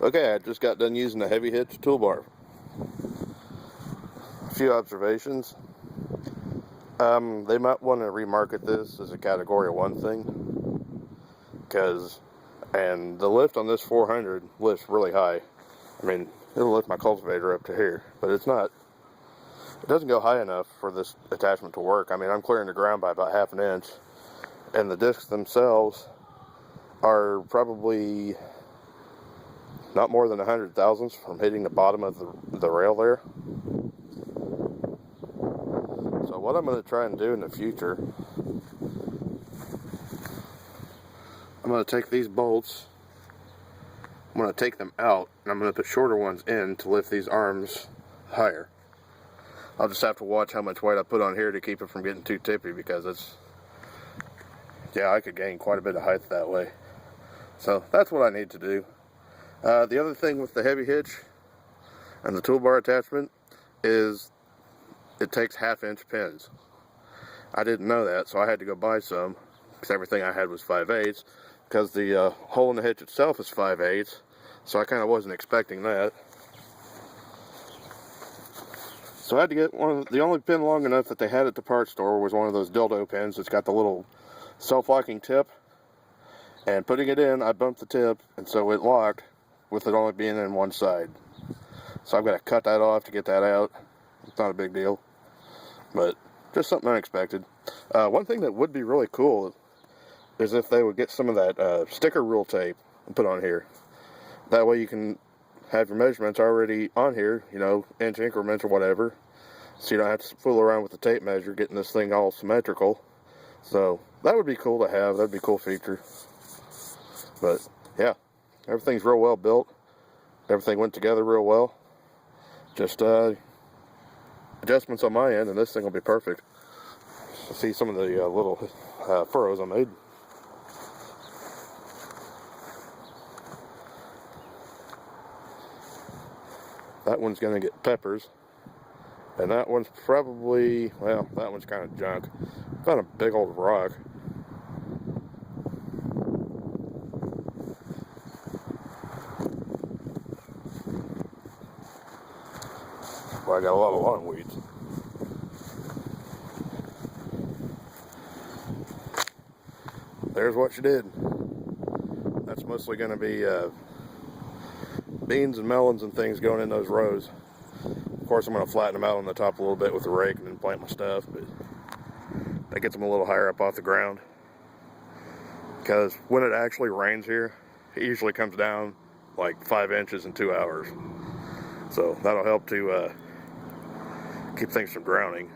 Okay, I just got done using the Heavy Hitch toolbar. A few observations. They might want to remarket this as a Category 1 thing, and the lift on this 400 lifts really high. I mean, it'll lift my cultivator up to here, but it doesn't go high enough for this attachment to work. I mean, I'm clearing the ground by about half an inch, and the discs themselves are probably not more than 100 thousandths from hitting the bottom of the rail there. So what I'm going to try and do in the future, I'm going to take these bolts, I'm going to take them out, and I'm going to put shorter ones in to lift these arms higher. I'll just have to watch how much weight I put on here to keep it from getting too tippy, because I could gain quite a bit of height that way. So that's what I need to do. The other thing with the Heavy Hitch and the toolbar attachment is it takes 1/2 inch pins. I didn't know that, so I had to go buy some, because everything I had was 5/8, because the hole in the hitch itself is 5/8, so I kind of wasn't expecting that. So I had to get the only pin long enough that they had at the parts store was one of those dildo pins that's got the little self-locking tip, and putting it in, I bumped the tip, and so it locked with it only being in one side. So I've got to cut that off to get that out. It's not a big deal, but just something unexpected. One thing that would be really cool is if they would get some of that sticker rule tape and put on here. That way you can have your measurements already on here, inch increments or whatever, so you don't have to fool around with the tape measure getting this thing all symmetrical. So that would be cool to have. That'd be a cool feature. But yeah, everything's real well built. Everything went together real well. Just adjustments on my end, and this thing will be perfect. See some of the little furrows I made. That one's going to get peppers, and that one's probably, well, that one's kind of junk. Found a big old rock. Well, I got a lot of lawn weeds. There's what you did. That's mostly going to be beans and melons and things going in those rows. Of course, I'm going to flatten them out on the top a little bit with the rake and then plant my stuff, but that gets them a little higher up off the ground. Because when it actually rains here, it usually comes down like 5 inches in 2 hours. So that'll help to keep things from drowning.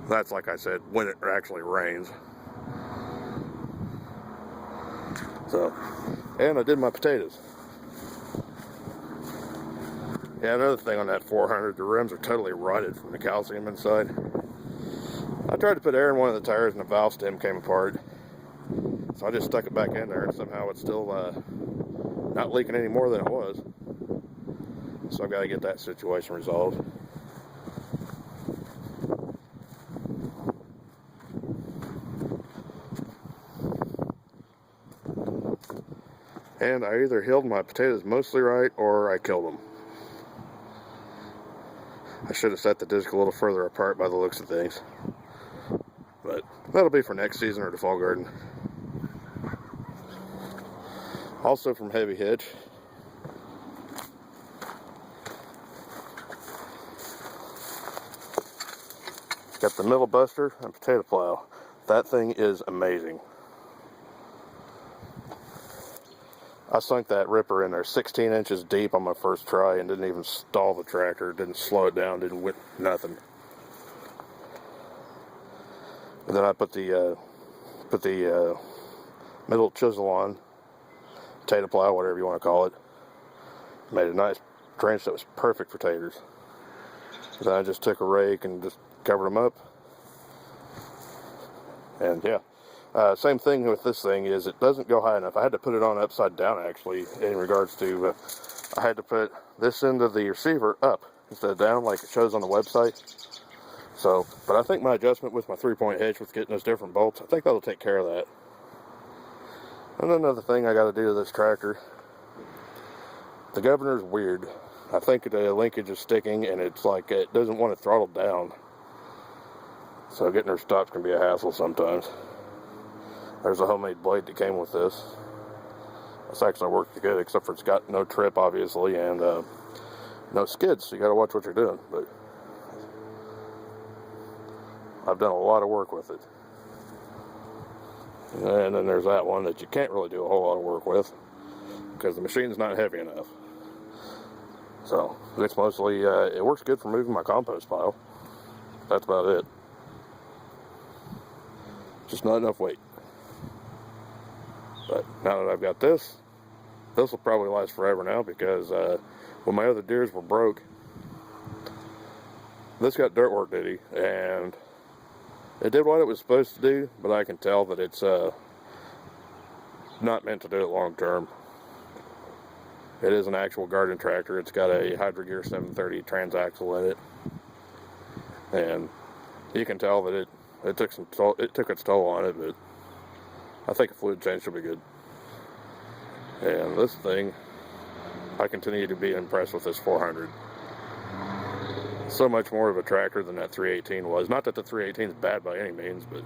That's, like I said, when it actually rains. So, and I did my potatoes. Yeah, another thing on that 400, the rims are totally rotted from the calcium inside. I tried to put air in one of the tires and the valve stem came apart. So I just stuck it back in there, and somehow it's still not leaking any more than it was. So I've got to get that situation resolved. And I either healed my potatoes mostly right, or I killed them. I should have set the disc a little further apart by the looks of things. But that'll be for next season or the fall garden. Also from Heavy Hitch, got the middle buster and potato plow. That thing is amazing. I sunk that ripper in there 16 inches deep on my first try and didn't even stall the tractor, didn't slow it down, didn't whip nothing. And then I put the middle chisel on, potato plow, whatever you want to call it. Made a nice trench that was perfect for taters. Then I just took a rake and just covered them up. And yeah. Same thing with this thing is it doesn't go high enough. I had to put it on upside down actually in regards to I had to put this end of the receiver up instead of down like it shows on the website. So, but I think my adjustment with my 3-point hitch with getting those different bolts, I think that'll take care of that. And another thing I got to do to this tractor The governor's weird. I think the linkage is sticking, and it's like it doesn't want to throttle down. So getting her stopped can be a hassle sometimes. There's a homemade blade that came with this. This actually worked good, except for it's got no trip, obviously, and no skids, so you gotta watch what you're doing. But I've done a lot of work with it. And then there's that one that you can't really do a whole lot of work with because the machine's not heavy enough. So it's mostly, it works good for moving my compost pile. That's about it. Just not enough weight. But now that I've got this will probably last forever now because when my other deers were broke, this got dirt work duty, and it did what it was supposed to do, but I can tell that it's not meant to do it long term. It is an actual garden tractor. It's got a Hydro Gear 730 transaxle in it, and you can tell that it took its toll on it. But I think a fluid change should be good. And this thing, I continue to be impressed with this 400. So much more of a tractor than that 318 was. Not that the 318 is bad by any means, but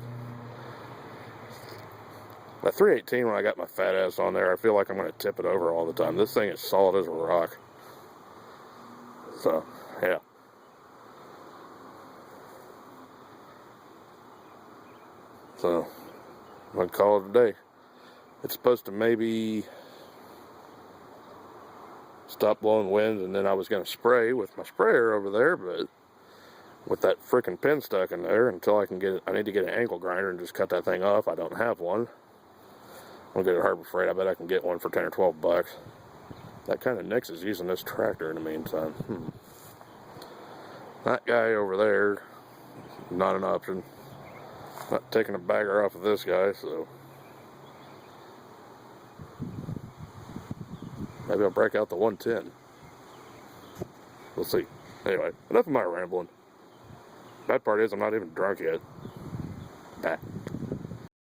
that 318, when I got my fat ass on there, I feel like I'm going to tip it over all the time. This thing is solid as a rock. So, yeah. So, I'm going to call it a day. It's supposed to maybe stop blowing wind, and then I was going to spray with my sprayer over there, but with that freaking pin stuck in there, until I can get it, I need to get an angle grinder and just cut that thing off. I don't have one. I'm going to go to Harbor Freight. I bet I can get one for 10 or 12 bucks. That kind of nixes using this tractor in the meantime. That guy over there, not an option. Not taking a bagger off of this guy, so maybe I'll break out the 110. We'll see. Anyway, enough of my rambling. Bad part is I'm not even drunk yet. Bye.